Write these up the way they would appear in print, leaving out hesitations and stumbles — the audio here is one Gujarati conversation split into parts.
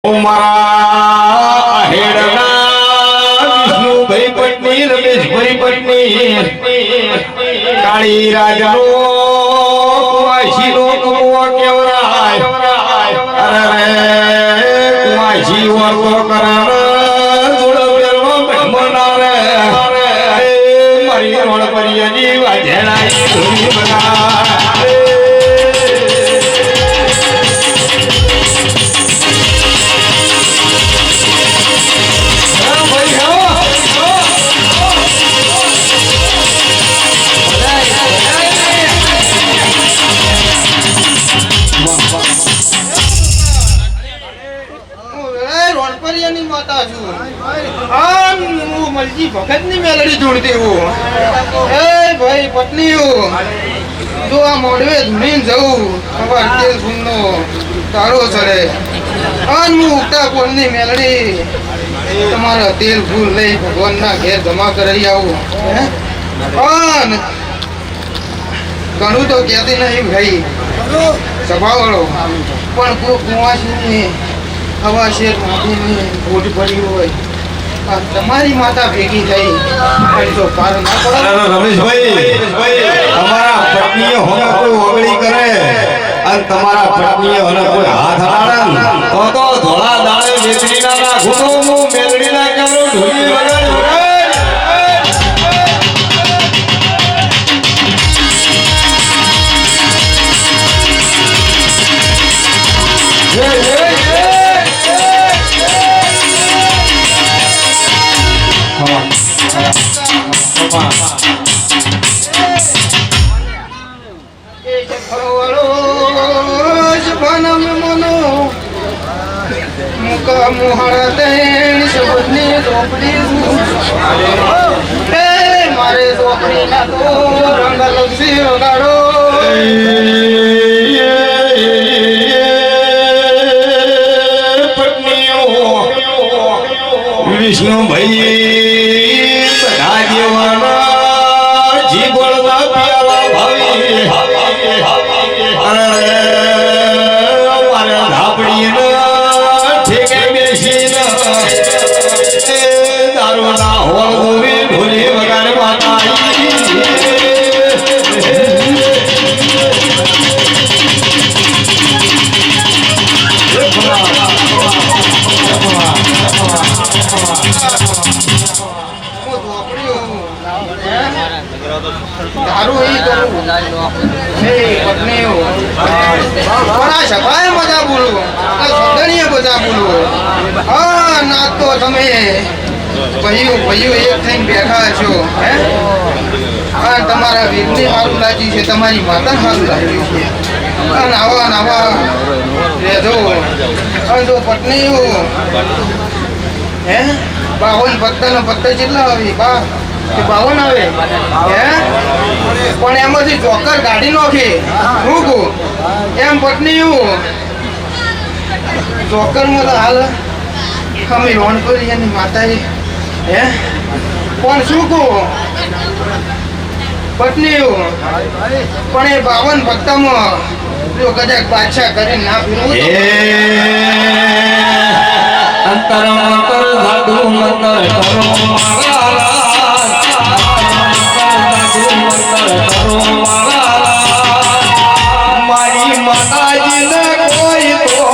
મારા હેડના વિષ્ણુભાઈ પત્ની રમેશભાઈ પત્ની કાળી રાજનો કુવાશીનો કમો કેવરાય અરે કુવાશી વર્તો કરાર જોડવેલો મનારે મારી રોડ પરિયાની વાજેણાઈ ધૂની બના ભગત ની મેલડી જોડતી હું એ ભાઈ પત્ની જો આ મોડવે ધૂણીને જવું ખબર તેલ ફૂલનો તારો ચડે અન હું ઉગતા પોળની મેલડી તમારા તેલ ફૂલ લઈ ભગવાનના ઘેર જમા કરી આવું અન ઘણું તો કહેતી નહીં ભાઈ સભાવાળો પણ કુવાસીની હવા શેર માથીની ભૂટ પડી હોય તમારી માતા ભેગી થઈ તો પાર ના પડે રમેશભાઈ તમારા પત્નીએ હોને કોઈ ઓગળી કરે અને તમારા પત્નીએ હોને કોઈ હાથ અડાડે તો ધોળા દાળે વેચડીના ના ઘૂટો હું મેલડીના કેરો ઢોલી વગાડ મારે ચોપડી ના તો રંગ લક્ષી વગાડો વિષ્ણુભાઈ બધા દેવાના જીવળના પ્યાલા ભાવી અરે મારે ધાપડીને ઠેકે બેસીને દારૂના હોળ ગોવી ઢોલી વગાડે માતા દારૂ એ કરું એ પત્ની ઘણા સભાએ બધા બોલું સદણીએ બધા બોલું હા ના તો તમે ભાઈઓ એક થઈને બેઠા છો હે હા તમારા વીરને સારું લાગ્યું છે તમારી માતા સારું લાગ્યું છે અને આવા રહેજો અને જો પત્ની હે 52 પત્તાનો પત્તા કેટલા આવી 52 આવે હે પણ એમાંથી જોકર ગાડી નોખી હું કહું એમ પત્ની જોકરમાં તો હાલ અમે લોન કરી એની માતાએ હે પણ શું કહું પત્ની પણ એ 52 પત્તામાં જો કદાચ બાદશાહ કરીને ના ફીરવું અંતર મંતર સાધુ મંતર કરો મારી માતાજીને કોઈ તો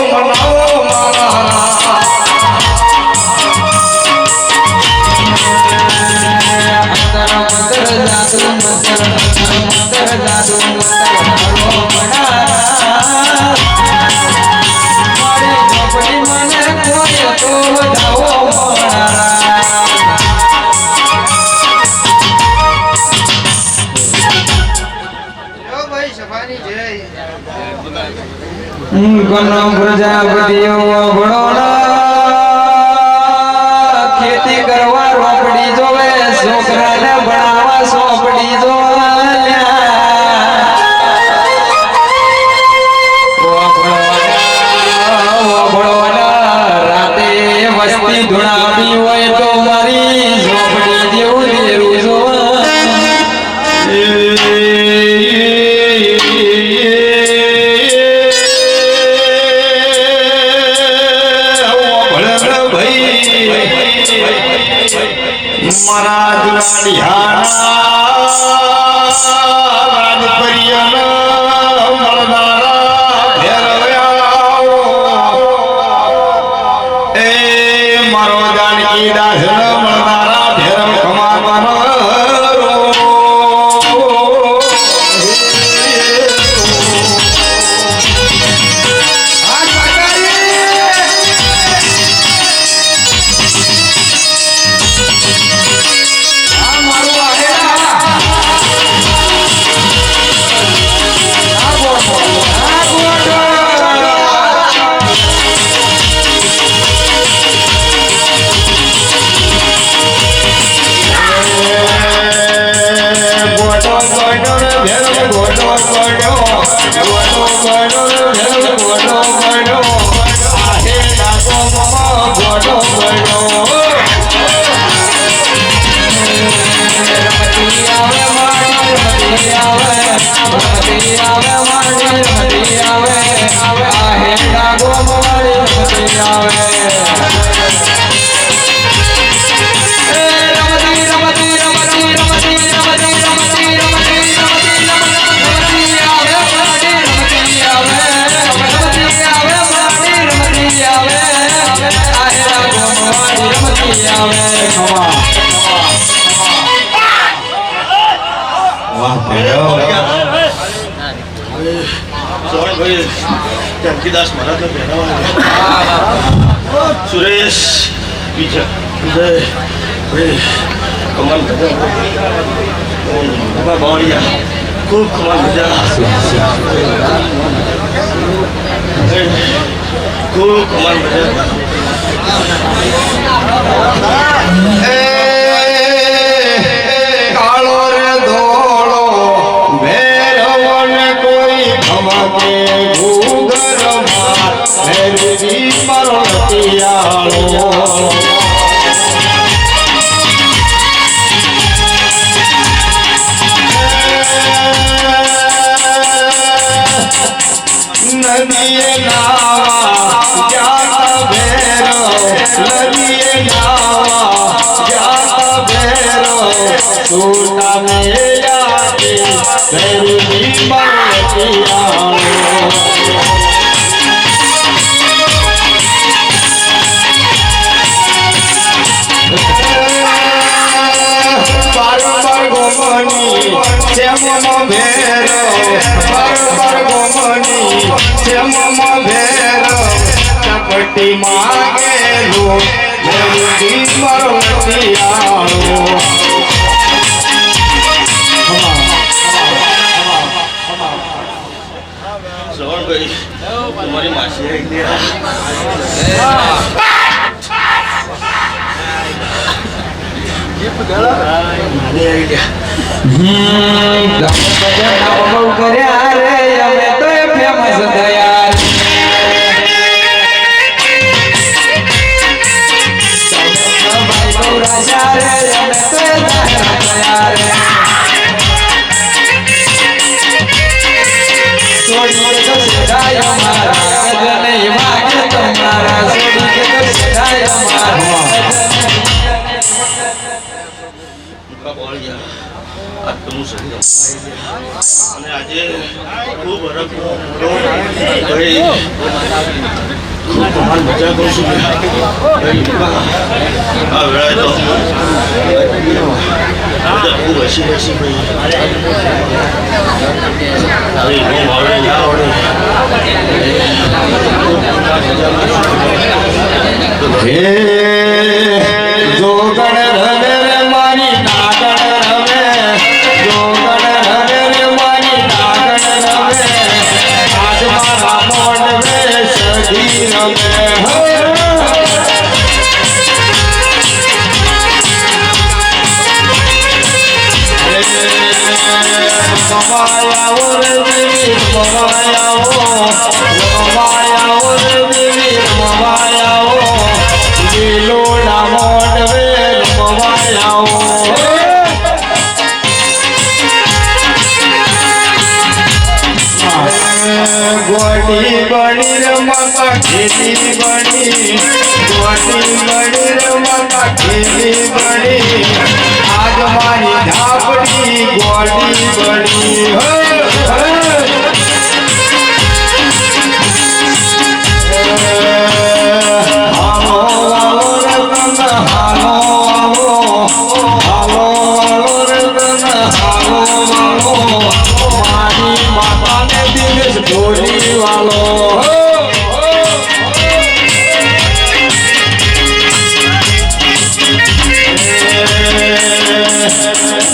મનાવો પ્રજાપતિઓ ખેતી કરવા રોપડી જોવે છોકરાને ભણાવવા સોપડી રાતે વસ્તી ધુણાવી હોય તો મારી ઝોપડી જેવું દેરું જોવા મારા દુલાડિયાના રાજપરિયના મળનારા ભેરવ્યા એ મારો જાનકી દાસ મળનારા ભેરવ કમાવાનો जानकीदास महाराज ने पहना सुरेश विजय कमल बावड़िया खूब कमल खूब कमल કાળો રે ધોળો ભેરવન કોઈ ખમકે ભૂગરમાં ભેરવી મારો પિયાળો નદીએ નાવા જાતા ભેરો નદીએ નાવા જાતા ભેરો છોટા મેયા કે ભેરવી મારો પિયાળો બારંબાર ગોમની શ્યામનો ભેરો બારંબાર ગોમની શ્યામનો ભેરો ચપટી માંગેલો ભેરવી મારો પિયાળો श्रवण भाई तुम्हारी मासी है આજે ખૂબ હરખ ભાઈ ખૂબ કમાલ મજા કરું છું આ વેળાએ તો બધા ખૂબ હસી હસી ભાઈ હવે હું આવડે ના આવડે હે જોગણ રવે રે મારી નાગણ રવે જોગણ રવે રે મારી નાગણ રવે આજ મારા મોઢવે સધી રવે મવાયા ઓર દેવી મવાયા ઓર દેવી મવાયા લીલોડા મોઢવે મવાયા ગોડી બની રમવા ખેતી બની ગોટી બળી રે માતા ખેલી બળી આજ મારી ઝાપડી ગોટી બળી હો હાલો વાલો રે તન હાલો વાલો રે તન હાલો વાલો મારી માતાને દિનેશ ઢોલી વાલો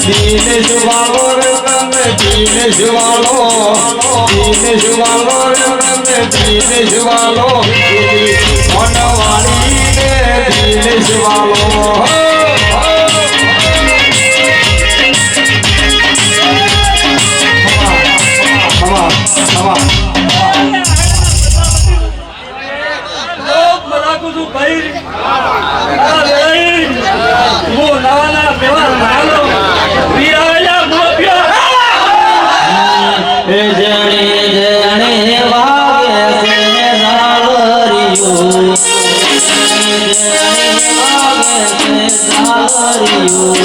દિનેશ વાલો રે તમે દિનેશ વાલો રે તમે દિનેશ વાલો મનવાળી ને દિનેશ વાલો લોક મજાકું છું ભાઈ હું નાના બેવા નાનો વિરાયા મોપ્યો એ જણી જણી વાગે છે ઝાલરિયો જણી વાગે છે ઝાલરિયો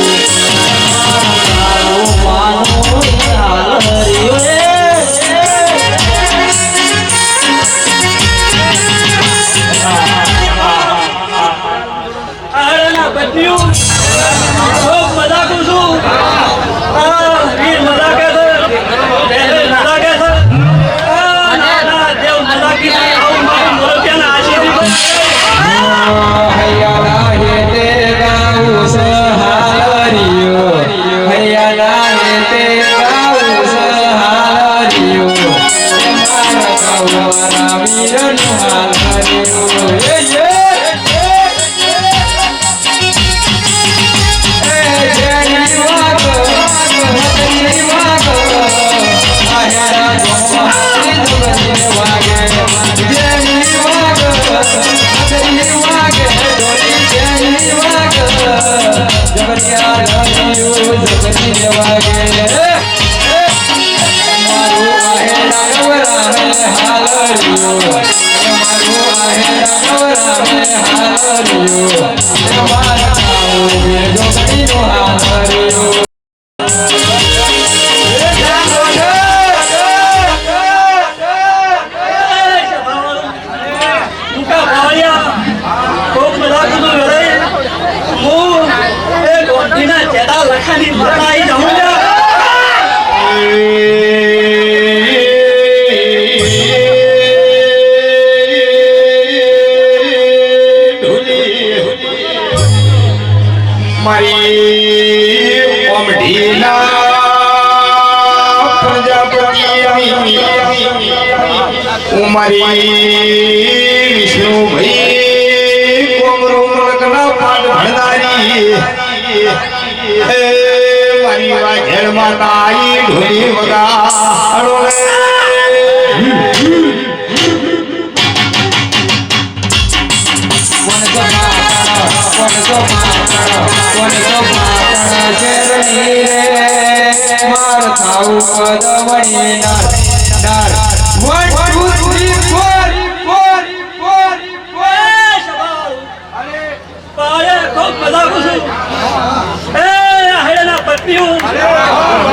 મારું માનું ઝાલરિયો આના બદલ્યું લોક મજાકું છું વીર મજાકે છે મજાકે છે નાના દેવ મજાકી આવું મારું મોરપિયાના આશીર્વાદ હૈયાલા હેતે ગાઉ સહાલરિયો હૈયાલા હેતે ગાઉ સહાલરિયો મારા ગાવાના વીરનો હાલરિયો ટૂંકા ભાળિયા ખૂબ મજાકું છું હું એ ગોંધીના જેડા લખાની મરણાઈ જાઉં મારી ઓમઢીના પ્રજાપતિ ઉમારી વિષ્ણુભાઈ કોમરો મલકના પાઠ ભણનારી મારી વાઘેર માતા આઈ ઢોલી વગાડો માર થાઉ પદવણી નાર નાર 1 2 3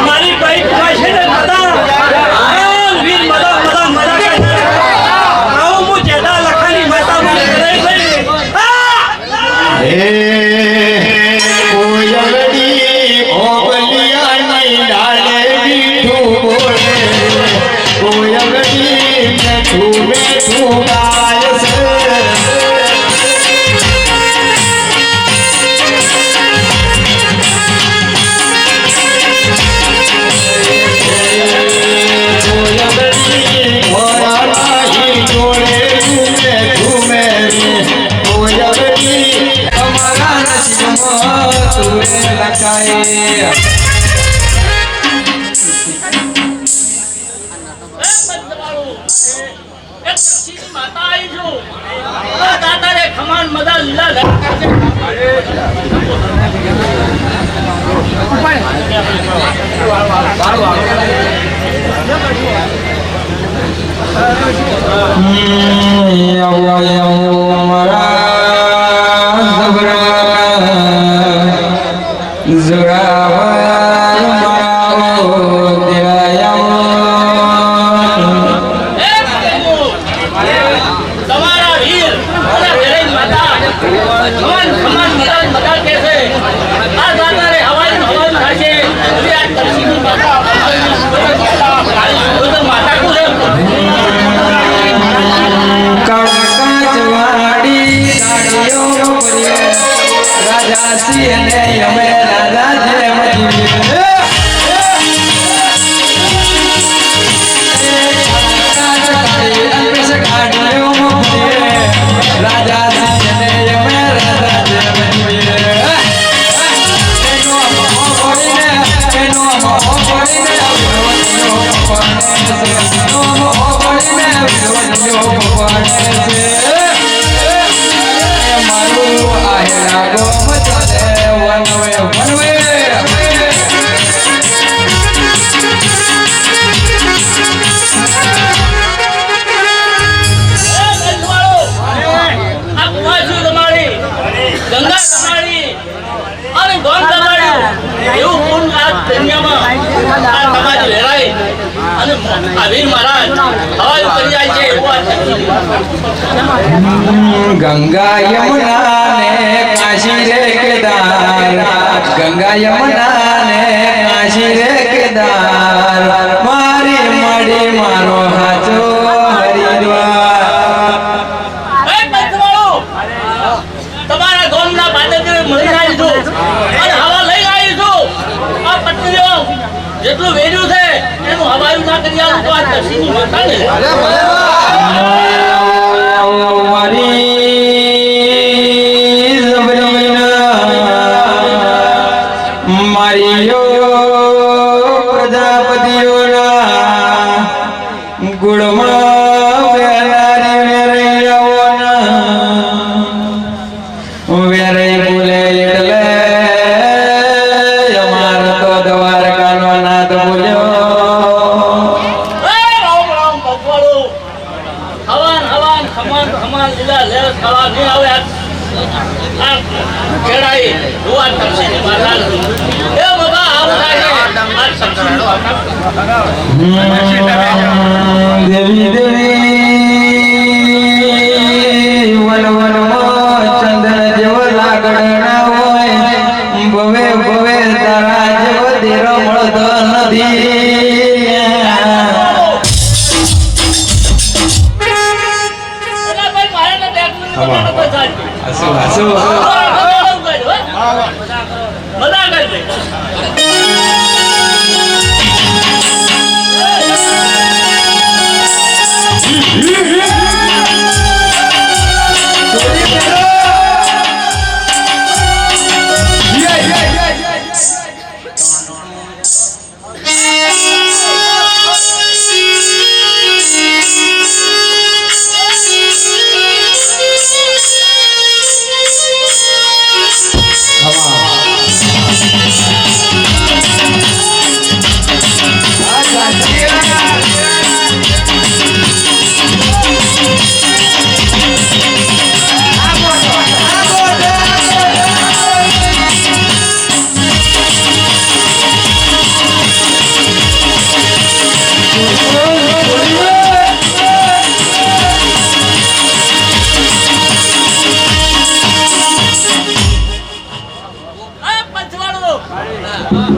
મારી બાઈ છે ને મદા વીર મદા મદા મદા આવું હું જેડા લખાની માતા મને કોયલડી ઓગલિયાની ડાળે મીઠું બોલે કોયલડી મીઠું મીઠું ગાય છે કોયલડી ઘોડાની જોડે ઘૂમે ઘૂમે કોયલડી તમારા નસીબમાં તુરે લખાય માતા આવી છું દાદા રે ખમાન મદા લીલા યવ યવ મરા રાજા છીએ ને અમે રાજા જેમ જીવીએ. રાજા છીએ ને અમે રાજા જેમ જીવીએ. એનો મોહ પડીને વિરોધીઓ પડે છે. એનો મોહ પડીને વિરોધીઓ પડે છે. મારું આહેલા ગોમ ચાલે વનવે વનવે. આ કુવાસી તમારી, ગંગા તમારી અને ગોમ તમારી, એવું પૂર્ણ આ દુનિયામાં આ સમાજ વેરાય અને આ વીર મહારાજ હવાયું કરી જાય છે એવું આ ગંગા યમુના ને કાશી રે કેદાર. ગંગા યમુના ને કાશી રે કેદાર. મારી મળી મારો હાચો હરિદ્વાર. એ પંચવાળો તમારા ગોમના પાદરે મળી આવીશું અને હવા લઈ આવીશું. આ પત્નીઓ જેટલું વેર્યું છે એનું હવાયું ના કરી આવું તો આ દર્શીની માતાને મારી જબરીના મારીઓ પ્રજાપતિઓના ગુણમાં વેરારી વેરૈયાઓના વેરઈ બોલે એટલે અમાર તો દ્વારકાનો નાથ બોલ્યો. રામ રામ પગવાળો હવાન હવાન ખમાન ખમાન લીલા લેર ખાવા નહીં આવે આ ખેડાઈ રૂવા તરસીની માતા એ બાબા આવું થાય આ તરસીની માતા દેવી દેવી વન વનમાં ચંદ્ર જેવો લાગડના હોય. ભવે ભવે તારા જેવો દેરો મળતો નથી. અલા ભાઈ મારે ને બેકનું મજા હાસુ હાસુ મજા કરી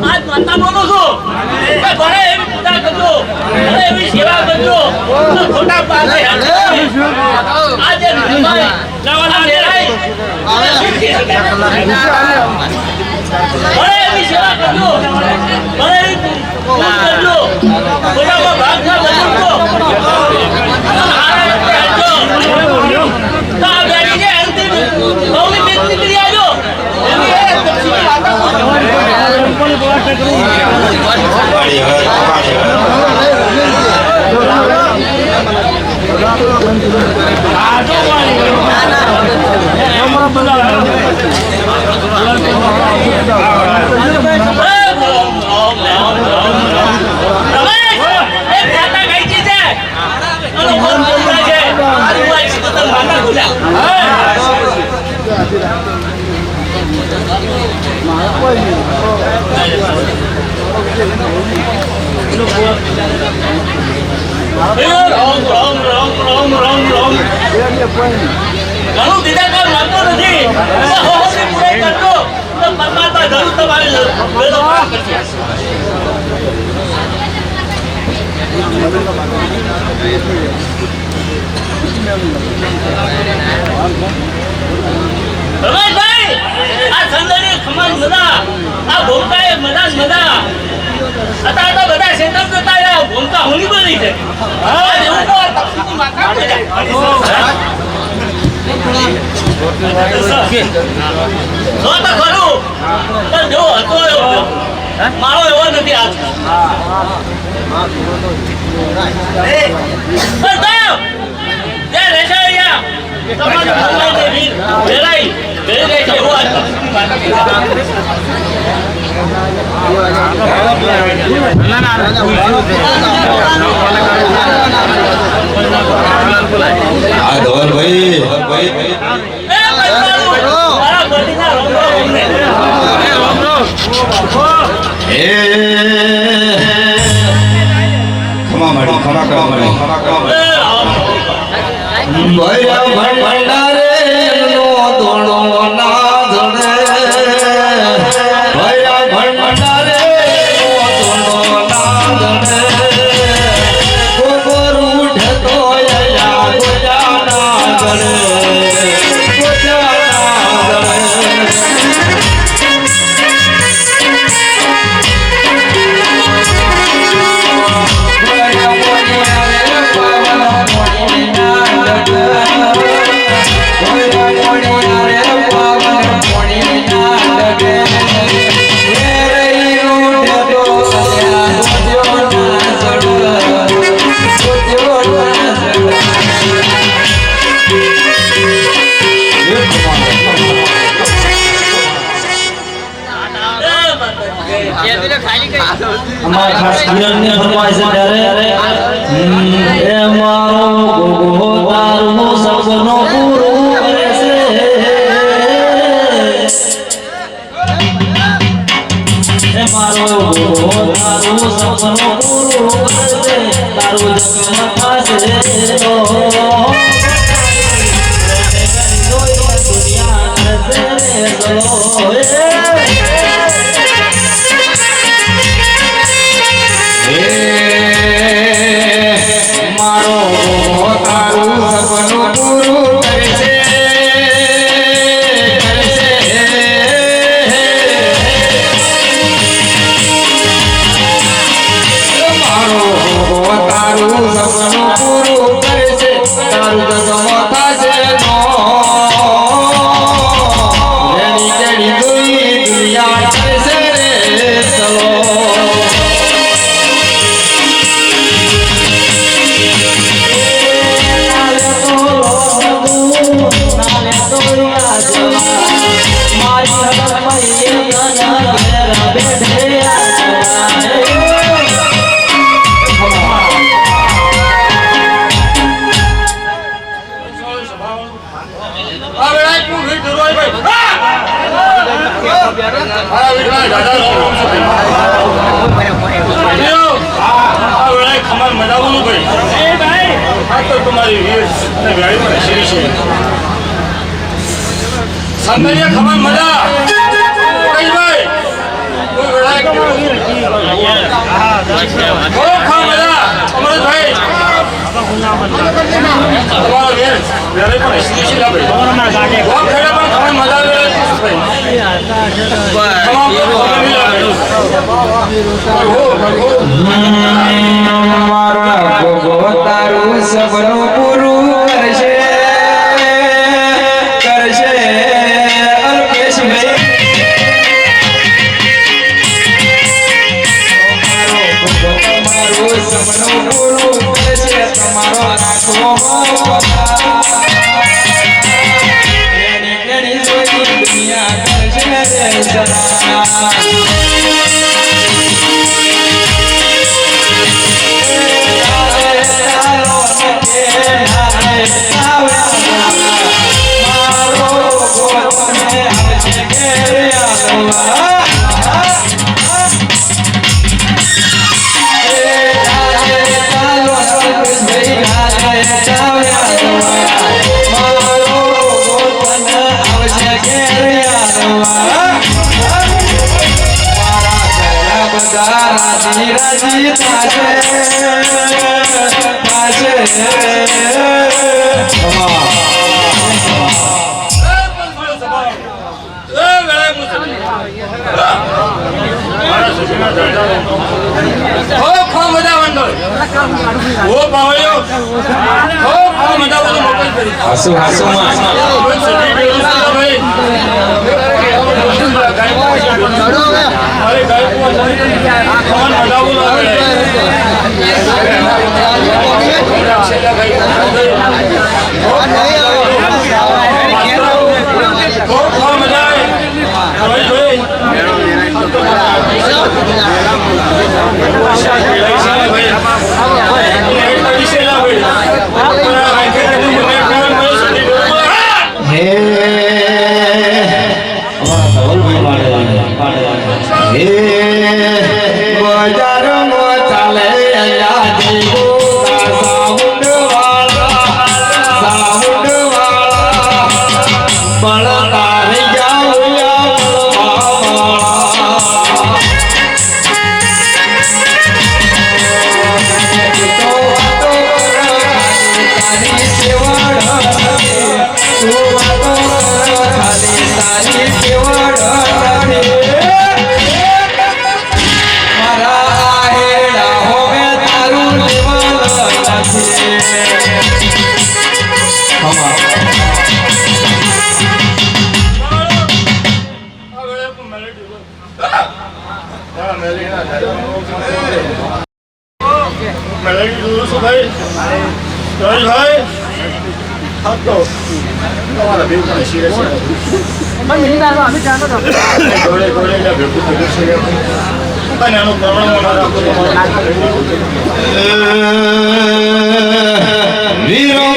આજ માતા બોલું છું કે ઘરે એવી પૂજા કરજો, ઘરે એવી સેવા કરજો તો ખોટા પાસે આજે નિમાય નવાના લેરાય ઘરે એવી સેવા કરજો, ઘરે એવી પૂજા કરજો, ખોટામાં ભાગ ના બનજો તો આ બેટીને અંતિમ બહુની બેટી કરી આવજો એવી એ દક્ષિણ માતા વાળી હવે તમારી ઘણું બીજા કામ લાગતો નથી પૂરે કરજો તો પરમાત્મા જરૂર તમારી વેલો પાર કરશે. રમેશભાઈ આ સંદરી ખમણ મજા આ ભૂમકાએ મજા મજા અત્યારે તો બધા સેટઅપ જતા રહ્યા ભૂમકા હોની બની છે હા એવું તો તકસીની માતા મજા જો તો ખરું પણ જો હતો એવો મારો એવો નથી આજ આ ધવલભાઈ ખમા મળી ખમા મળી ભૈયા ભંડારે નો દોડો ના ધડે ભૈયા ભંડારે નો દોડો ના ધડે ગોબર ઉઠે તો યા ગોજા ના ધડે ગોજા ના ધડે અમાર ખાસ કિરણને ફરમાય છે ત્યારે એ મારો ગોગો તારું સપનો પૂરું કરે છે એ મારો ગોગો તારું સપનો પૂરું કરે છે તારું જગમાં થશે રો દુનિયા કરશે રે ચલો મારો તારું સપનું પૂરું કરશે મારો તારું સપનું પૂરું કરશે તારું જગમાં થશે જેની જેની દુનિયા કરશે રે ચલો સંદરિયા ખમણ મજા ભાઈ ખા મજા અમરભાઈ તમારો વેર વેરે પણ સ્પેશિયલ આપણે ગોમ ખેડા પણ ખમણ મજા આવે મારા ગોગો તારું સપનું પૂરું કરશે કરશે અલ્પેશભાઈ તમારું સપનું પૂરું કરશે તમારો રાખો એની કેણી જોઈ દુનિયા કરશે રે સના રાજી રાજી મારા સજીના દરજાનો ખૂબ મજા મંડળ ઓ પાવળ્યો ખૂબ મજા બોલો મોકલ કરી હાસુ હાસુમાં કોઈ સજી વ્યવસ્થિત ભાઈ મારે ગાયકો ખમણ મજા બોલો ખૂબ મજા આવે ભાઈ હે હે બજારમાં ચાલે યાદી સાઉન્ડ વાળા બળતા રહી જાવ મેલેડી જોયું છું ભાઈ ભાઈ હા તો તમારા બે પણ શિરે છે ગોળે ગોળે એટલે ભેગું થયું છે અને આનું પ્રમાણ રાખો વીરો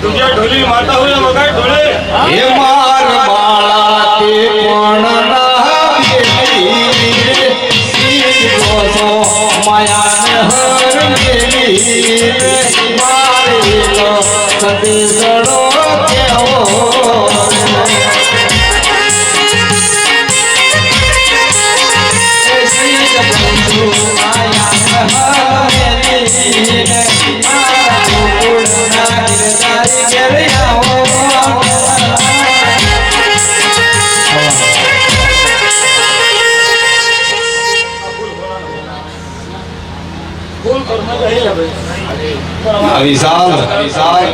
દુનિયા ઢોલી માતા હોય મગાય ઢોલે હે માર બાળા તે પણ ના ગેલી સીધો સો માયા હર ગેલી મારી લો સતીસડો કેવો વિશાલ વિશાલ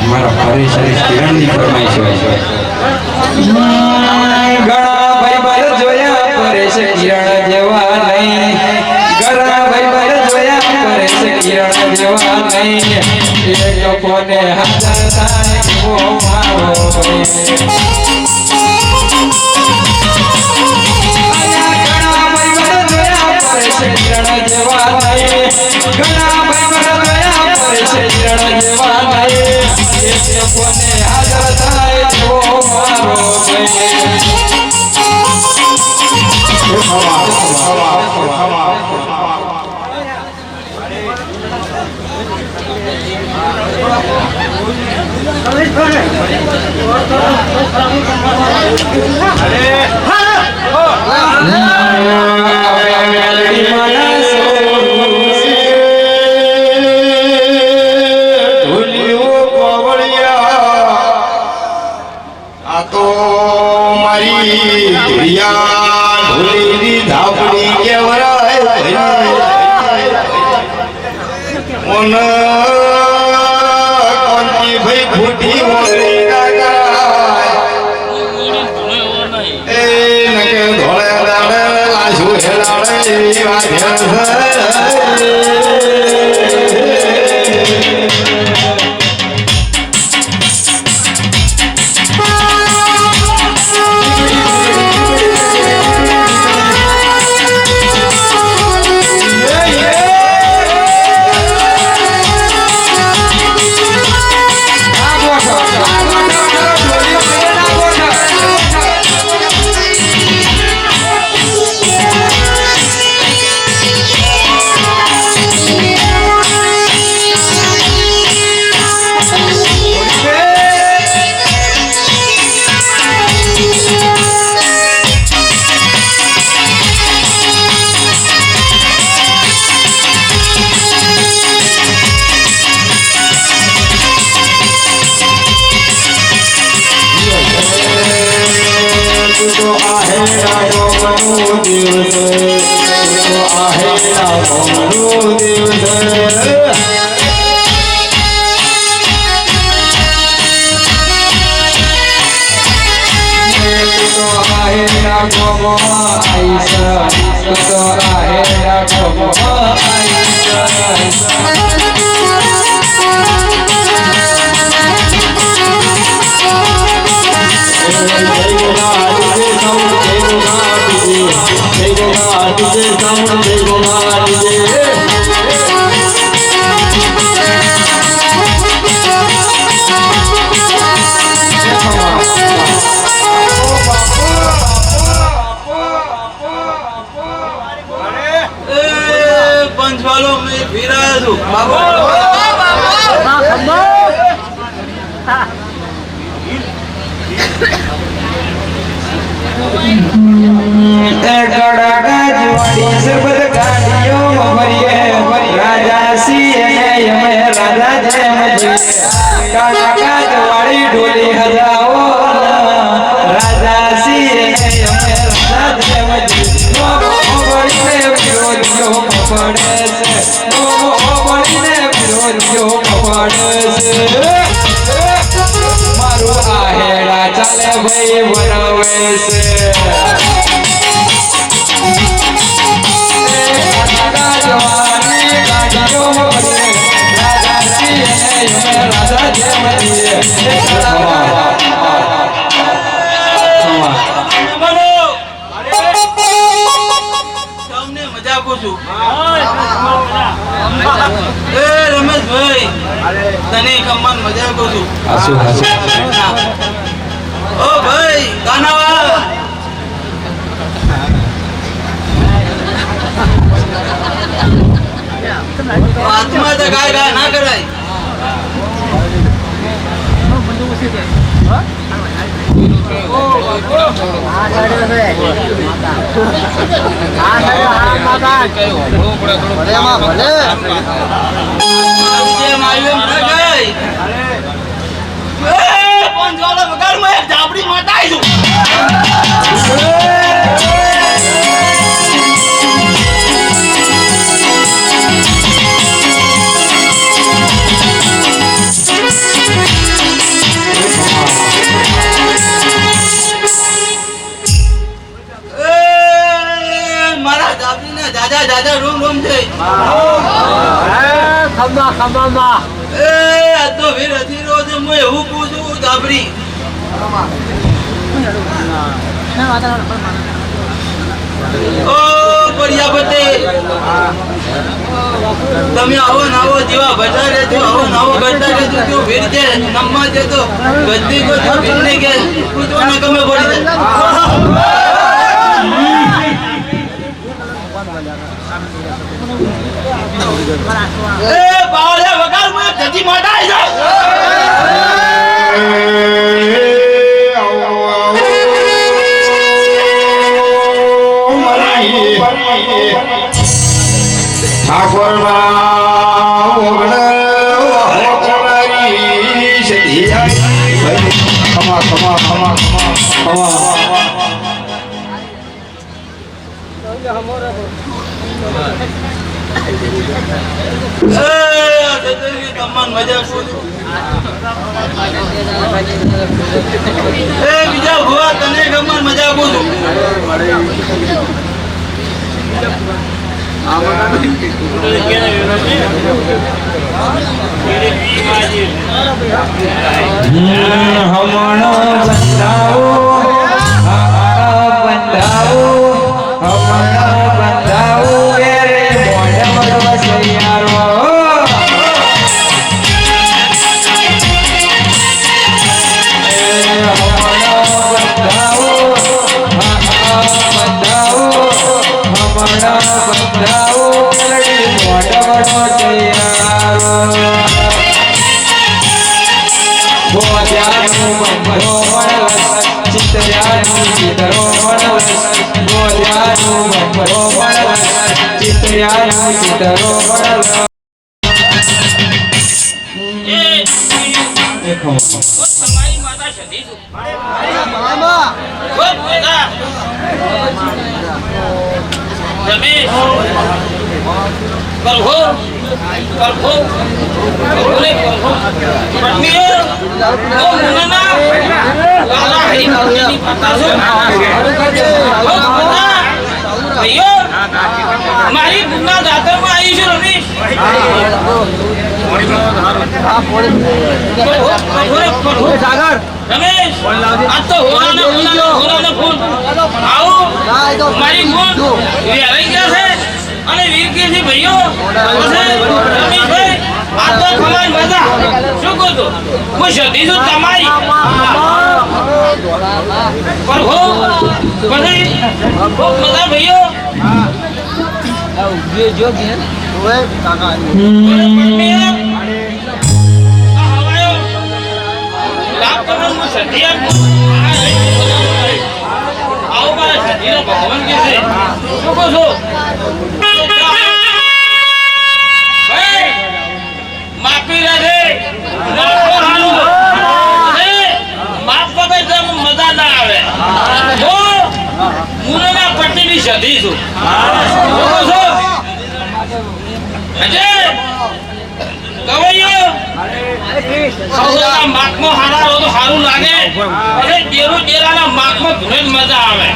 મારા હરીશરી કિરણની ફરમાઈશ હોય ઘણા ભાઈ જોયા કરે છે કિરણ જેવા નહીં ઘણા ભાઈ જોયા કરે છે કિરણ જેવા નહીં એક કોને હાજર થાય એવો મારો ઘણા ભાઈ જોયા કરે છે કિરણ જેવા નહીં ઘણા ભાઈ જોયા કરે છે કિરણ જેવા નહીં એક કોને હાજર થાય એવો મારો આ તો મારી ધુરિયા ધુરીની ધાપડી કેવરાય ઓન કોંતી ભાઈ ફૂટી મોરી નાગાય એ નકે ધોળે દાડે લાજુ હેલાડે પંચવાલો મેં ફેરાયો છું કાકા કાજવાળી ઢોલી હજાઓ રાજા સિંહ અમે રાજા દેવજી ઓગળીને વિરોધીઓ પડે છે ઓગળીને વિરોધીઓ પડે છે મારું આ હેડા ચાલે ભાઈ બનાવે છે તમને મજા આપું છું એ રમેશભાઈ તને કમાન મજા આપું છું ઓ ભાઈ ગાનાવા આત્મા તો ગાય ગાય ના કરાય દાદા રૂમ રૂમ છે એ આ તો વીર હતી રોજ હું એવું પૂછું દાબરી ઓ બઢિયા પતે તમે આવો નાવો જેવા બજા રહેજો આવો નાવો કરતા રહેજો તો વીર કે નમવા દે તો ગદ્દી કો તો વીર ને કે પૂછવા ના ગમે પડી જાય એ બાવળે વગાર માં જજી મોટા આવી જાય ઠાકોર બીજા ભુવા તને ગમન મજા આપું છું હમણો બંધાવો તમારી માતા સધી છું રમેશ કરહો કરહો પત્ની ઓ મુન્ના લાલા હરી ની માતા છે ભૈયો મારી ગુના દાતર માં આવી છે રમેશ રમેશ આ તો હોરાના ફૂલ આવો મારી ગુણ આવી ગયા છે અને વીર કે છે ભાઈઓ રમેશભાઈ આ તો ખમાઈ મજા શું કહો છો હું સધી છું તમારી પર હો પછી ખૂબ મજા ભાઈઓ ભગવાન કે છે શું કહો છો માફી રાખે સૌના માગમાં હારા રહો તો સારું લાગે અને ડેરું ડેરાના માગમાં ઘરે જ મજા આવે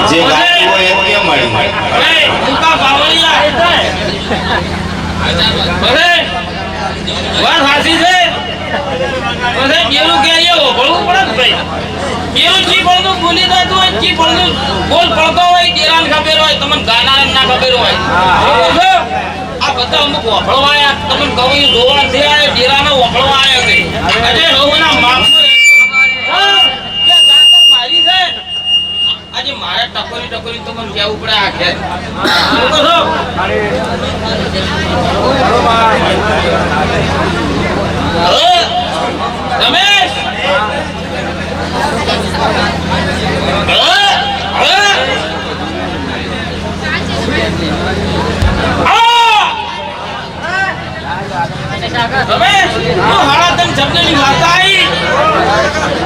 જે ગાતું હોય એ કેમ મળી? અરે ઉકા બાવળિયા અરે વાત સાચી છે અરે ડેરું કે અહીંયા ઓભળવું પડે ને ભાઈ ડેરું ચી પડતું ભૂલી જતું હોય ચી પડતું બોલ પડતો હોય ડેરાને ખબર હોય તમને ગાના ના ખબર હોય આ બધા અમુક વફળવાયા તમને કહું જોવા છે આ ડેરાનો વફળવાયા છે અજે રોના માગમાં કે જાતર મારી છે આજે મારે ટકોરી ટકોરી તો મને કેવું પડે આ ઘેર લોકો છો રમેશ રમેશ તું હાડા તને શબ્દની વાર્તા આવી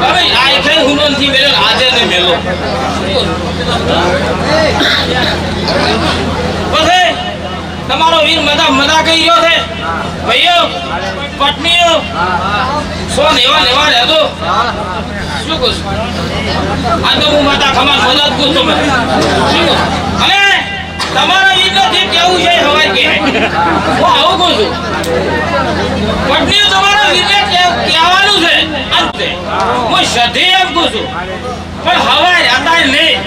હવે આ કઈ હુનન થી મેલો આજે ને મેલો પછી તમારો વીર મજા કહી રહ્યો છે ભાઈઓ પત્નીઓ સો લેવા રહેતો શું કહું આ તો હું માતા ખમાન મજા જ કહું છું મેં શું કહું અને તમારા વીરનો જે કેવું છે હવાય કે હું આવું કહું છું પત્નીઓ તમારા વીરને કહેવાનું છે અંતે હું સધી એમ કહું છું પણ હવાય આતા નહીં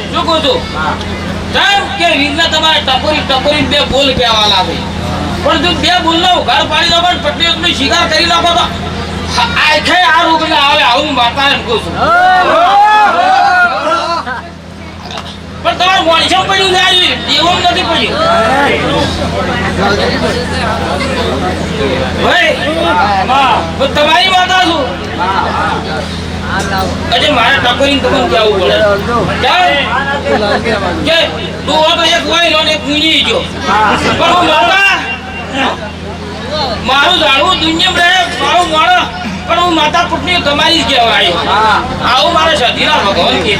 શું કહું છું કેમ કે વીરને તમારે ટકોરી બે બોલ કહેવા લાગે પણ જો બે બોલનો ઘર પાડી દો પણ પત્નીઓ તમે શિકાર કરી નાખો તો આખે આ રોગ ને આવે આવું માતા એમ કહું છું પણ તમારે મોણસો પડ્યું છે દેવમ નથી પડ્યું ભાઈ તમારી માતા છું અજે મારે ટકોરી તમને કેવું પડે કે તું હો તો એક હોય ને એક મૂંજી ગયો પણ હું માતા મારું જાણવું દુનિયા રહે મારું મોણો પણ હું માતા પુટની તમારી જ કહેવાય આવું મારે સધીના ભગવાન કે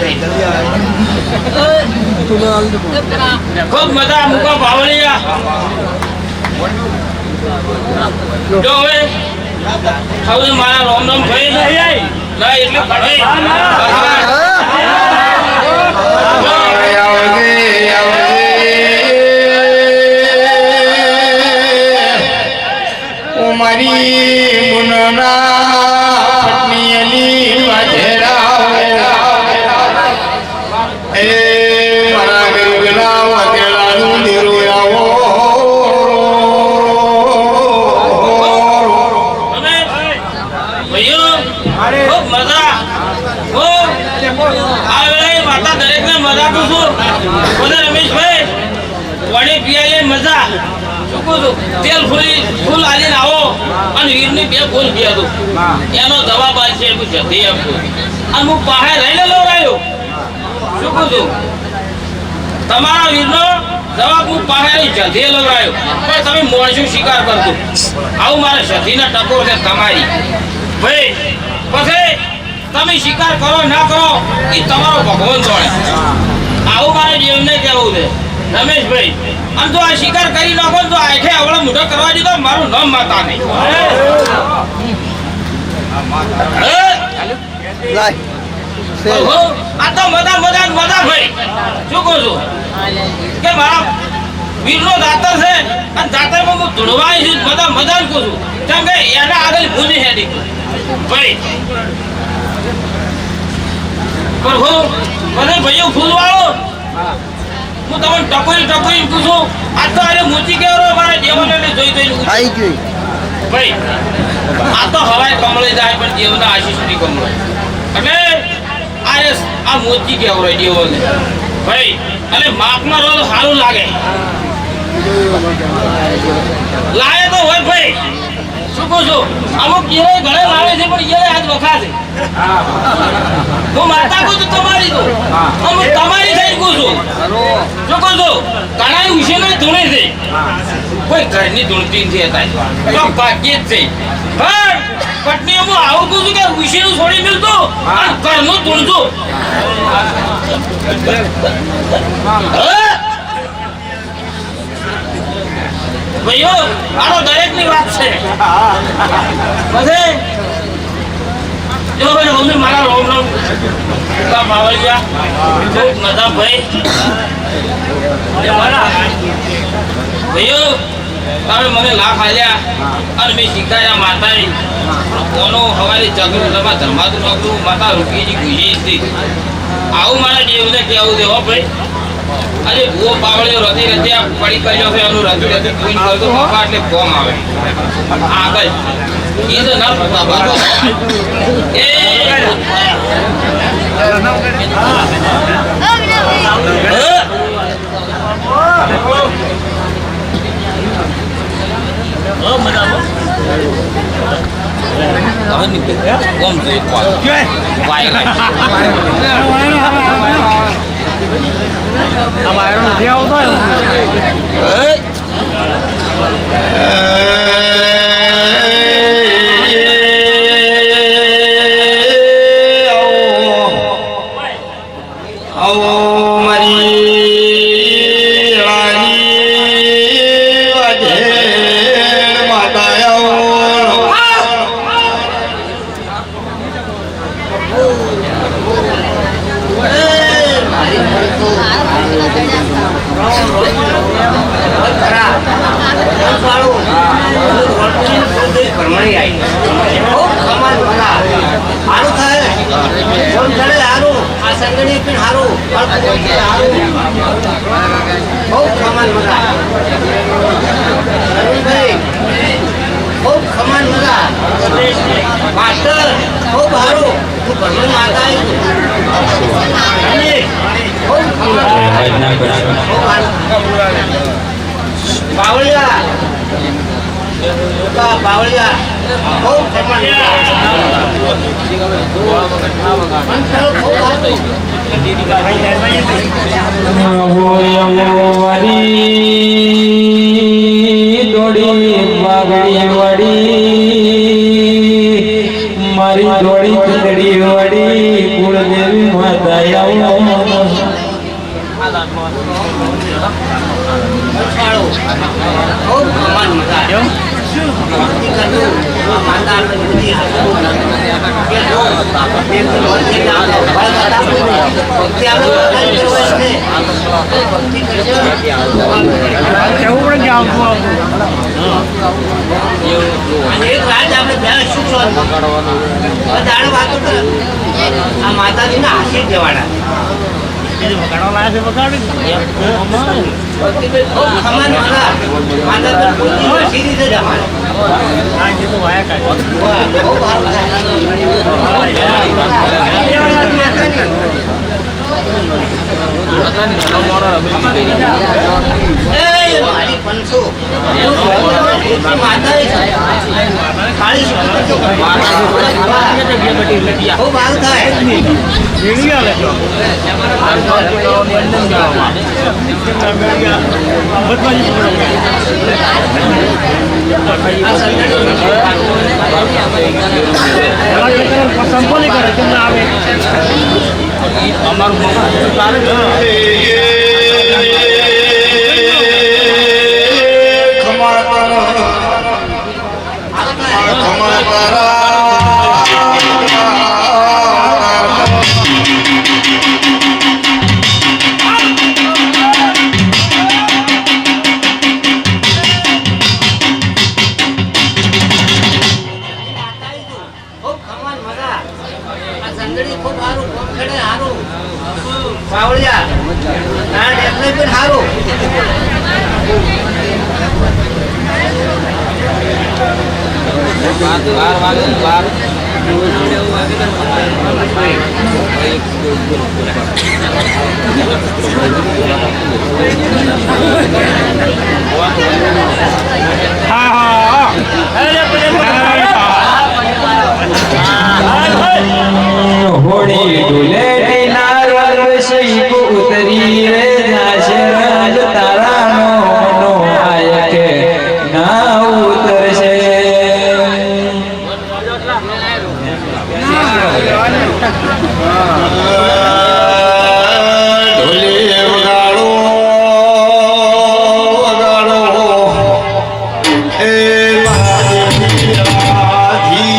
ખૂબ મજા મુકા બાવળિયા જો હવે હવે મારા રોમ રોમ થઈ જાય ના એટલે ભાઈ મારી મુનના પત્નીની વધેરા એ મારા ગરગના વધેરાનું નિરોયાવો તમે ભાઈઓ ખૂબ મજા આ વેળાએ માતા દરેકને મજા કહું છું બોલે રમેશભાઈ પાણી પીવાય મજા શું કહું છું તેલ ફૂલ આલીને આવો અને વીરની બે બોલ પીવા દો એનો જવાબ આ છે હું જતી એમ કહું અને હું પાસે રહીને લવડાયો શું કહું છું તમારા વીરનો જવાબ હું પાસે જતી લવડાયો પણ તમે મોણસું શિકાર કરજો આવું મારે સધીના ટકોર છે તમારી ભાઈ પછી તમે શિકાર કરો ના કરો એ તમારો ભગવાન જોડે આવું મારે જીવનને કહેવું છે રમેશભાઈ આમ તો આ શિકાર કરી નાખો તો આખે આવડો મોટો કરવા દીધો મારું નામ માતા નહીં આ તો મજા ભાઈ શું કહું છું કે મારા વીરનો દાતર છે અને દાતરમાં હું ધૂળવાઈ છું મજા જ કહું છું કેમ કે એના આગળ ભૂલી હેડી ભાઈ પણ હું મને ભાઈઓ ફૂલવાળો હું તમને ટકોરી પૂછું આ તો અરે મોતી કેવરો મારે દેવને જોઈ આવી ગઈ ભાઈ આ તો હવાય કમળે જાય પણ દેવના આશીષ ની કમળે એટલે આ મોતી કેવરો દેવને ભાઈ અને માપમાં રહો તો સારું લાગે લાગે તો હોય ભાઈ શું કહું છું અમુક ઘરે ઘરે લાવે છે પણ ઘરે હાથ વખા છે હું માતા કહું છું તમારી તો અમુક તમારી થઈ કહું છું શું કહું છું ઘણા વિષયનો ધૂણે છે કોઈ ઘરની ધૂણતી નથી હતા તો ભાગ્ય જ છે પણ પત્ની હું આવું કહું છું કે વિષયનું છોડી મિલતું અને ઘરનું ધૂણતું ભાઈઓ આનો દરેક ની વાત છે પછી જો ભાઈ મમ્મી મારા રોમ રોમ કા બાવળિયા બહુ મજા ભાઈ એ મારા ભાઈઓ તમે મને લાખ આલ્યા અને મેં શીખાયા માતાએ કોનો હવારે જગનું તમારા ધર્માતું નોકરું માતા રૂકીજી ગુજી હતી આવું મારા દેવને કેવું દેવો ભાઈ અરે ભૂવો પાવળ્યો રતી રતી આ પડી કર્યો છે એનું રતી રતી કોઈ કરતો બાપા એટલે કોમ આવે આગળ એ તો ના બાબા એ કોમ છે વાય મારી દોડી ચંદડી વડી કુળદેવી માતા માતાજી ના આશીર્વાદ દેવાના હોળી ડુલેટી ના રસઈ કો ઉતરી રે જાશે રંગ તારાનો નો આય કે ના ઉતરશે ઢોલે વગાડો વગાડો એ મારી રાધી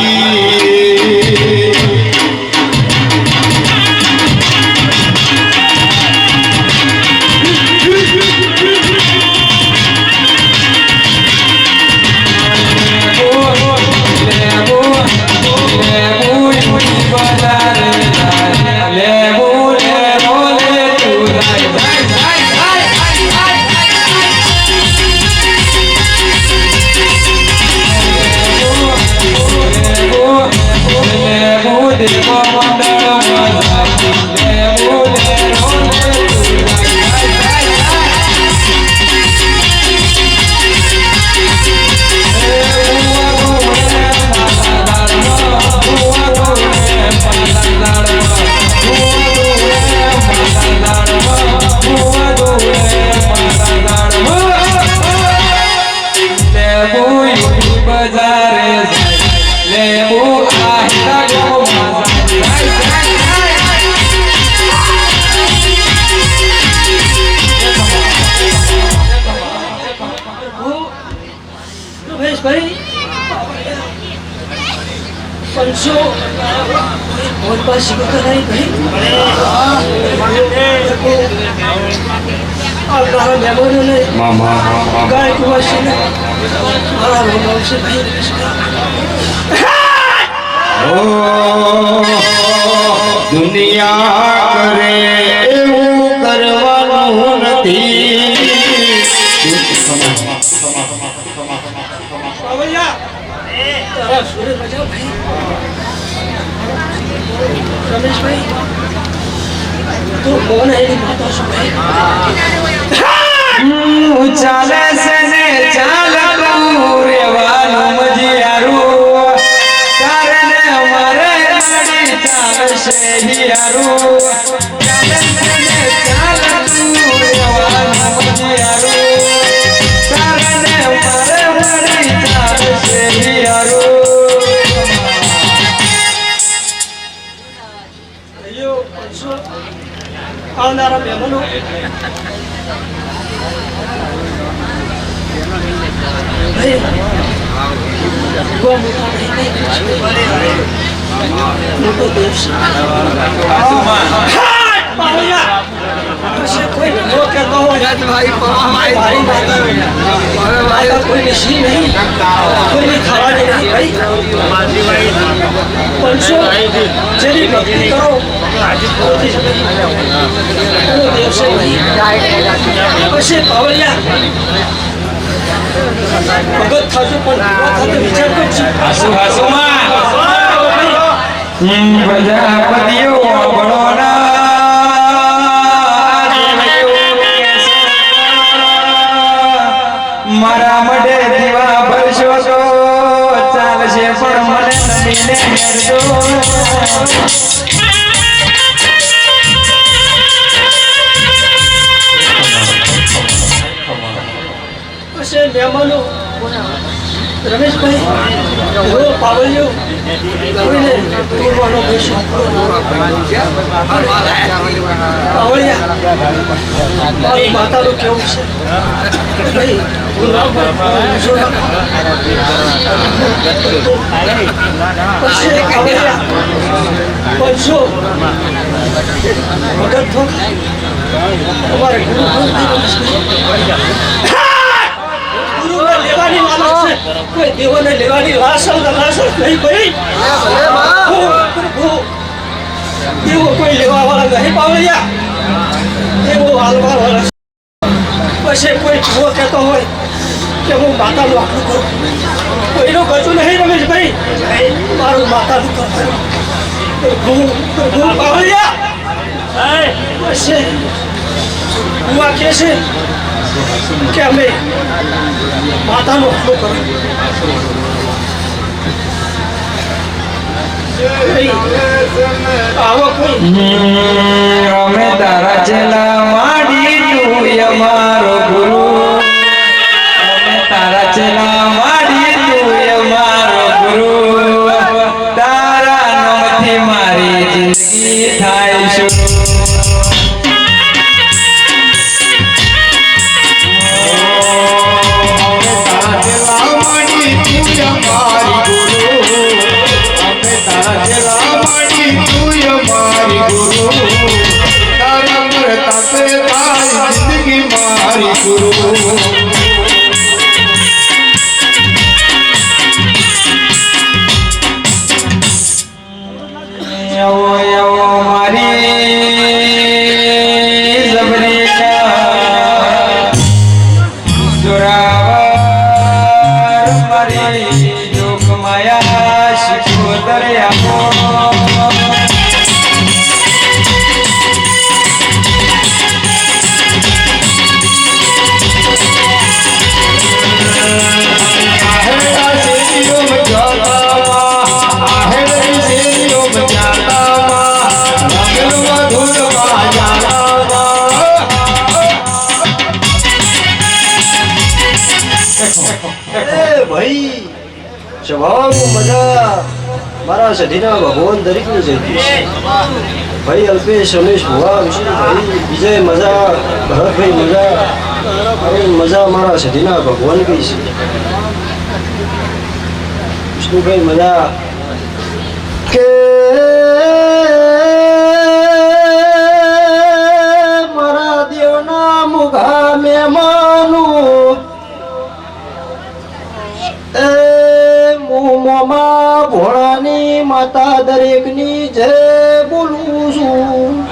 पंचो बहुत बार शिकत नहीं भाई और मारा मेहमानों ने गाय को वाशी ने मारा रोमांच से भाई ઓ દુનિયા કરે એવું કરવાનું નથી बाबैया तेरा सूर्य बजाओ भाई रमेश भाई तो कौन है ये माता सो भाई ચાલે છે ને ચાલતું રેવાનું મજિયારું કારણે અમારે ગાડી ચાલશે હિયારું ચાલે છે ને ચાલતું રેવાનું મજિયારું કારણે અમારે ગાડી ચાલશે હિયારું अयो पंचो આવનારા મહેમાનો ભાઈ ગો મોટા મોટો દેશ બાબૈયા કશે કોઈ નો કહેતો હોય ભાઈ મારી માતા કોઈ નશી નહીં કોઈ ખાવા નહીં ભાઈ पंचो जेरी भक्ति करो देव से પછી પાવલિયા ભગત થાજો પણ થાજો વિચાર કરજો હાસુ હાસુમાં પ્રજાપતિઓ બળોના મારા મડે દીવા ભરશો તો ચાલશે પણ મને નમીને મેરજો પછી મહેમાનો રમેશભાઈ રો પાવલિયો કોઈને તોડવાનો બેસો પાવલિયા મારી માતાનું કેવું છે ભાઈ પછી પાવલિયા पंचो ભગત થો અમારે ગુરુ ગુરુને લેવાની લાલચ છે કોઈ દેવોને લેવાની લાલચ નહીં ભાઈ દેવો કોઈ લેવા વાળા નહીં પાવલિયા દેવો હાલવા વાળા પછી કોઈ જુઓ કહેતો હોય કે હું માતાનું આટલું કરું કોઈનું કશું નહીં રમેશભાઈ મારું માતાનું કરું પાવલિયા પછી હું આ કહે છે કે અમે માતાનો હકલો કરો આવો કોઈ અમે તારા ચેલા માડી તું અમારો ગુરુ અમે તારા ચેલા માડી તું અમારો ગુરુ તારા નામથી મારી જિંદગી થાય શરૂ ભાઈ સ્વભાવમાં મજા મારા સઢીના ભગવાન દરેકની જતી છે ભાઈ અલ્પેશ રમેશ ભુવા વિષ્ણુભાઈ વિજય મજા ભરતભાઈ મજા અરે મજા મારા સઢીના ભગવાન કઈ છે વિષ્ણુભાઈ મજા બધા મહેમાનું એ મોમાં ભોળાની માતા દરેકની જય બોલું છું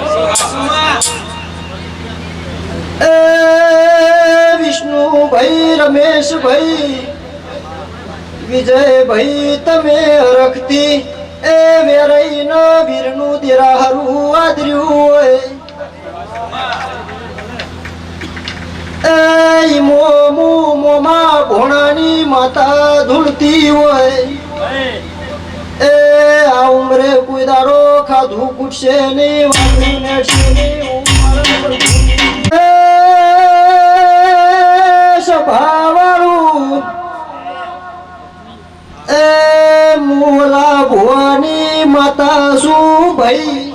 એ વિષ્ણુભાઈ રમેશભાઈ વિજયભાઈ તમે રખતી એ વેરાઈ ન વીરનું દેરાહરું આદર્યું હોય એ મોમાં ભોણાની માતા ધૂળતી હોય એ આ ઉમરે કોઈ દાડો ખાધું કૂટશે નહીં વાંધું નેડશે નહીં સભાવાળું એ મોલા ભુવાની માતા શું ભાઈ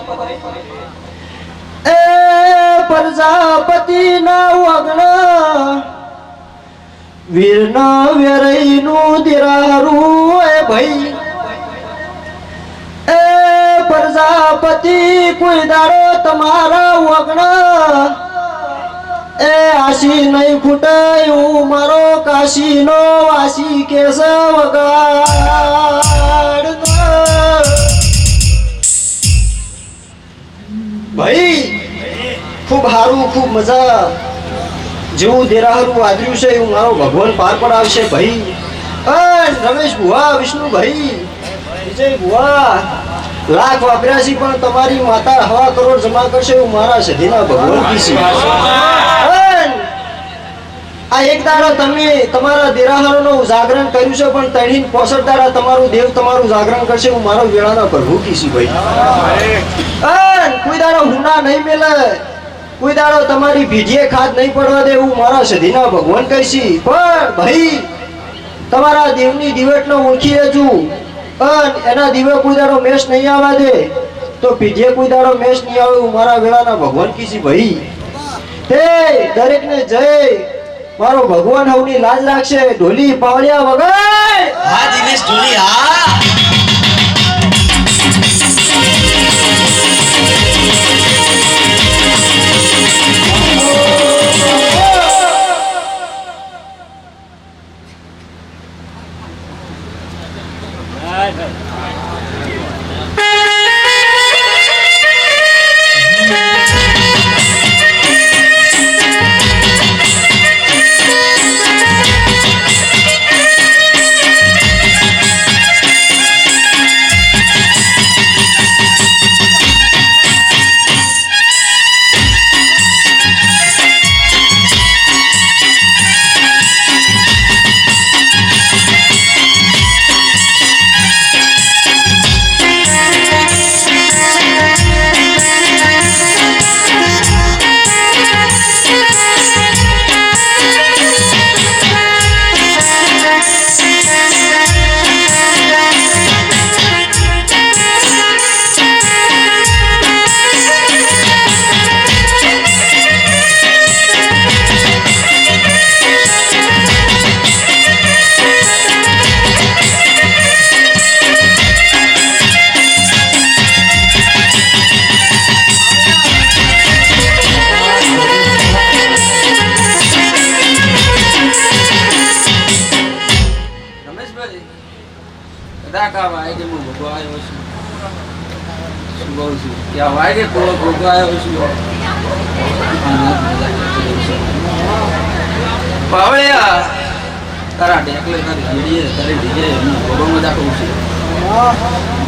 એ પ્રજાપતિ ના વગણ વીરના વેરઈ નું દિરારું એ ભાઈ એ પ્રજાપતિ કોઈ દાડો તમારા વગણ એ આશી નહીં ખૂટે હું મારો કાશી નો વાસી કેસ વગાડ ભાઈ ખૂબ સારું ખૂબ મજા જેવું દેરાહરું આદર્યું છે એવું મારો ભગવાન પાર પડાવશે ભાઈ રમેશ ભુવા વિષ્ણુ ભાઈ વિજય ભુવા લાખ વાપર્યા પણ તમારી માતા હવા કરોડ જમા કરશે એવું મારા સધીના ભગવાન કીધી આ એક દાડા તમે તમારા દેરાહરનું જાગરણ કર્યું છે પણ 365 દાડા તમારું દેવ તમારું જાગરણ કરશે હું મારો વેળાના પ્રભુ કીધી ભાઈ કોઈ દાડો હુના નહીં મેલે કોઈ દાડો તમારી ભીડીએ ખાદ નહીં પડવા દે એવું મારા સધીના ભગવાન કહીશી પણ ભાઈ તમારા દેવની દિવેટનો ઓળખી લેજો એના દીવે કોઈ દાડો મેષ નહીં આવવા દે તો પીઢીએ કોઈ દાડો મેષ નહીં આવે એવું મારા વેળાના ભગવાન કીધી ભાઈ તે દરેકને જય મારો ભગવાન હવની લાજ રાખશે ઢોલી પાવડિયા વગર હા દિનેશ ઢોલી હા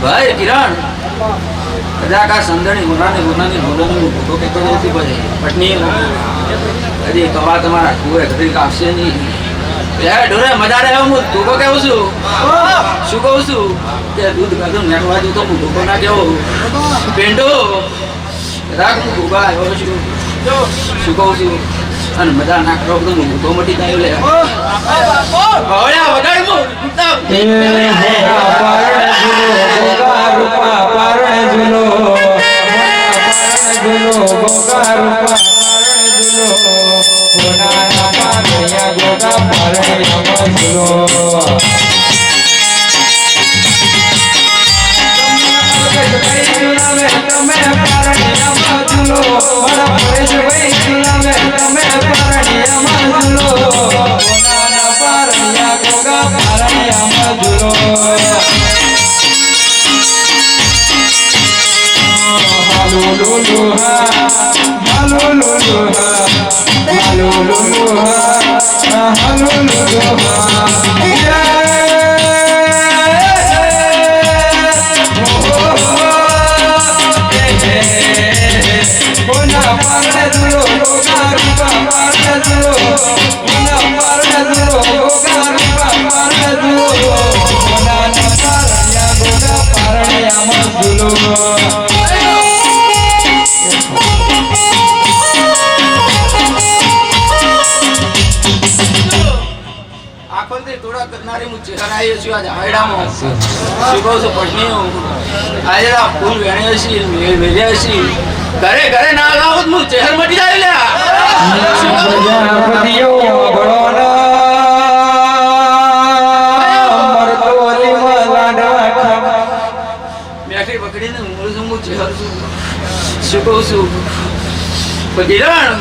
ભાઈ કિરણ કદાચ આ સંદણી ગુનાની પત્ની હજી કવા તમારા કુએ ઘડી કાપશે નહીં ઢોરે મજા રહે હું ધોકો કેવું છું શું કહું છું કે દૂધ કાઢું નેટવા દઉં તો હું ધોકો ના કેવો પેન્ટો રાખ હું ધોકા આવ્યો છું શું કહું છું અને મજા ના કરો તો હું ધોકો મટી જાય લે તમે આખોથી થોડા કરનારી હું ચહેરાએ છું આજ હાયડામાં શું કહું છું પત્નીઓ આજે આ ફૂલ વેણ્યો છે મેલ્યા છે ઘરે ઘરે ના લાવો તો હું ચહેર મટી જાય લ્યા શું કહું છું? મેઠી પકડીને હું ચહેર છું શું કહું છું કિરણ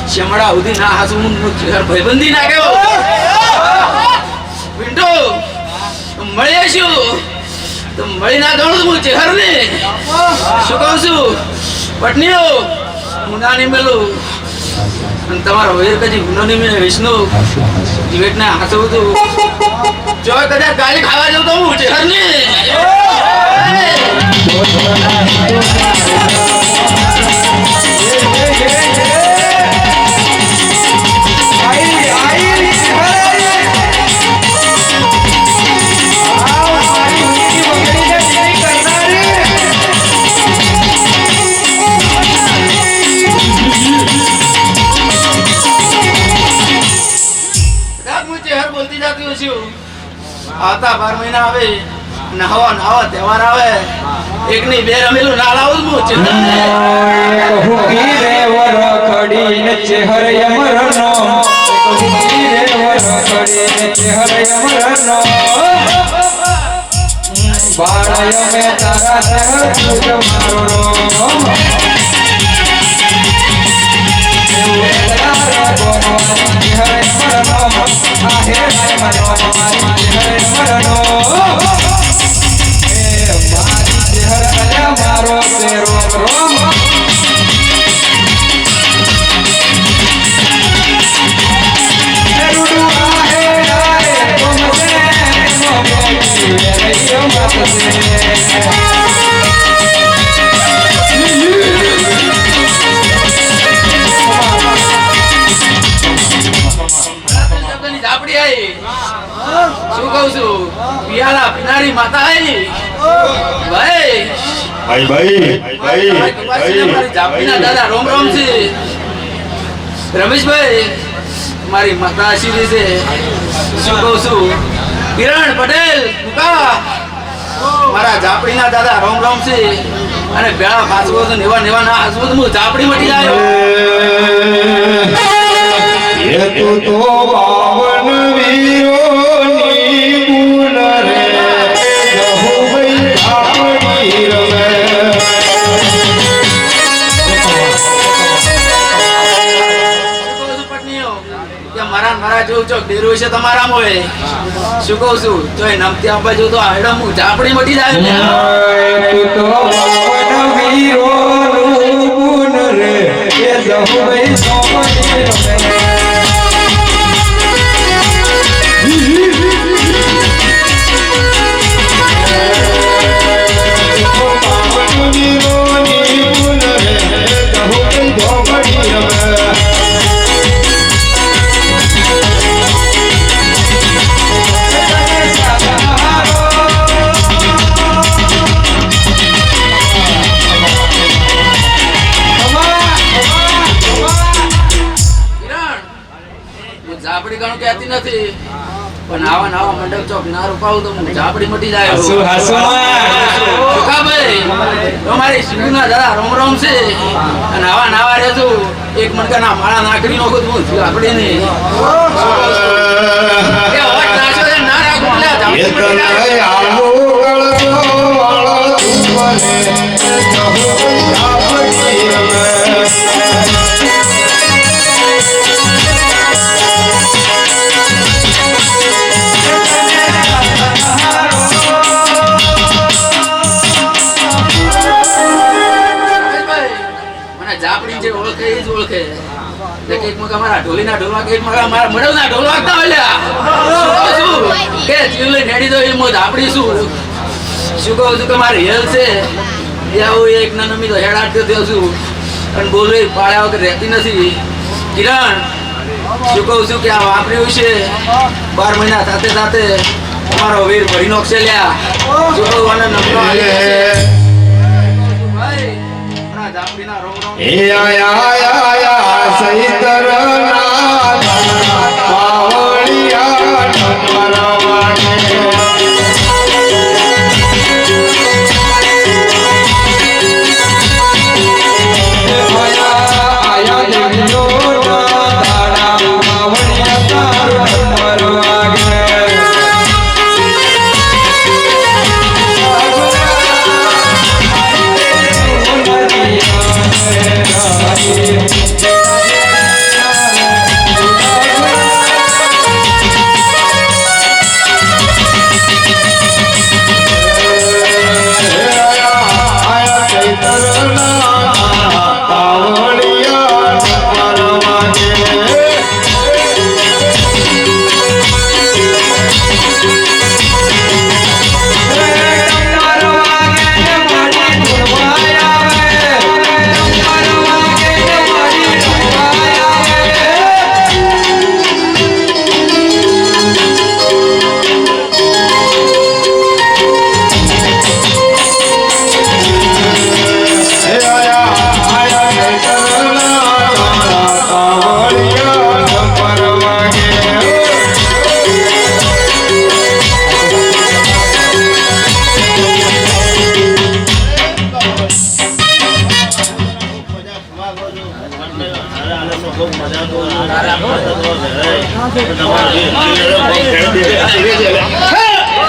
શમડા સુધી ના હાસું હું ચહેર ભાઈબંધી ના કેવો વિન્ટો મળીએ છું તો મળી ના જાણું હું ચહેર ને શું કહું છું પત્નીઓ હું ના નહીં મેલું અને તમારો વૈર કદી ગુનો નહીં મેં વિષ્ણુ જીવેટ ને હાથું હતું જો કદાચ ગાલી ખાવા જાઉં તો હું ચહેર ને આવતા 12 મહિના આવે નાવા તહેવાર આવે એક ની બે રમેલું ના લાવું હું શું કહું છું પિયાલા પિનારી માતા ભાઈ જાપીના દાદા રોમ રોમ છે રમેશભાઈ મારી માતા આશીર્વાદ છે શું કહું છું કિરણ પટેલ મુકા મારા જાપડીના દાદા રોમ રોમ છે અને બેળા પાછો તો નેવા નેવા ના હસવું તો હું જાપડી મટી જાય ये तो पावन वीरोनी गुण रे जहु भई आपनी रवे મારા જેવું ચોક ડેરું છે તમારા મોએ શું કહું છું તો એ નમતી આપવા જો તો આયડમ હું જાપડી મટી જાય तो पावन वीरोनी गुण रे जहु भई आपनी रवे જાપડી ઘણું કહેતી નથી પણ આવા નવા મંડપ ચોક ના રૂપાવું તો હું જાપડી મટી જાય ભાઈ તમારી સિંધુના દાદા રોમ રોમ છે અને આવા નવા રહેજો એક મણકાના માળા નાખડી નો હું જાપડી ને ના ઓળખે એ જ ઓળખે એટલે કંઈક મગા મારા ઢોલીના ઢોલમાં કંઈક મગા મારા મડવના ઢોલ વાગતા હોય લ્યા. શું કહું છું કે ચીલી નેડી દો એ મોજ આપણી શું કહું છું કે મારે હેલ છે એ આવું એક નાનો મી તો હેડ આટતો થયો છું અને બોલો એ પાળ્યા વગર રહેતી નથી. કિરણ શું કહું છું કે આ વાપર્યું છે 12 મહિના સાથે સાથે તમારો વીર ભરી નોખશે લ્યા. શું કહું અને નમનો આવી છે. ભાઈ આપણા જાપડીના રોમ રોમ એ આયા સૈતરના પાવળિયા નમરવાને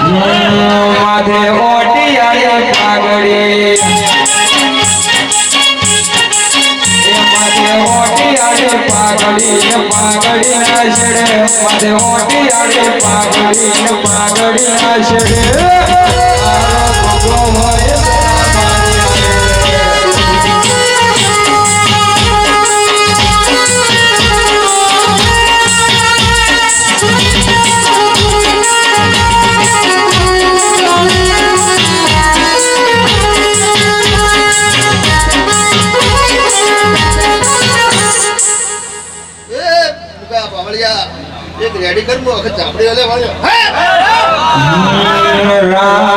માથે ઓટી આઈ પાઘડી એ માથે ઓટી આઈ પાઘડી ના છેડે માથે ઓટી આઈ પાઘડી ના છેડે આરો ભગવો હોય એક રેડી કર મો વખત ચાપડી વાલે વાળ્યો રામ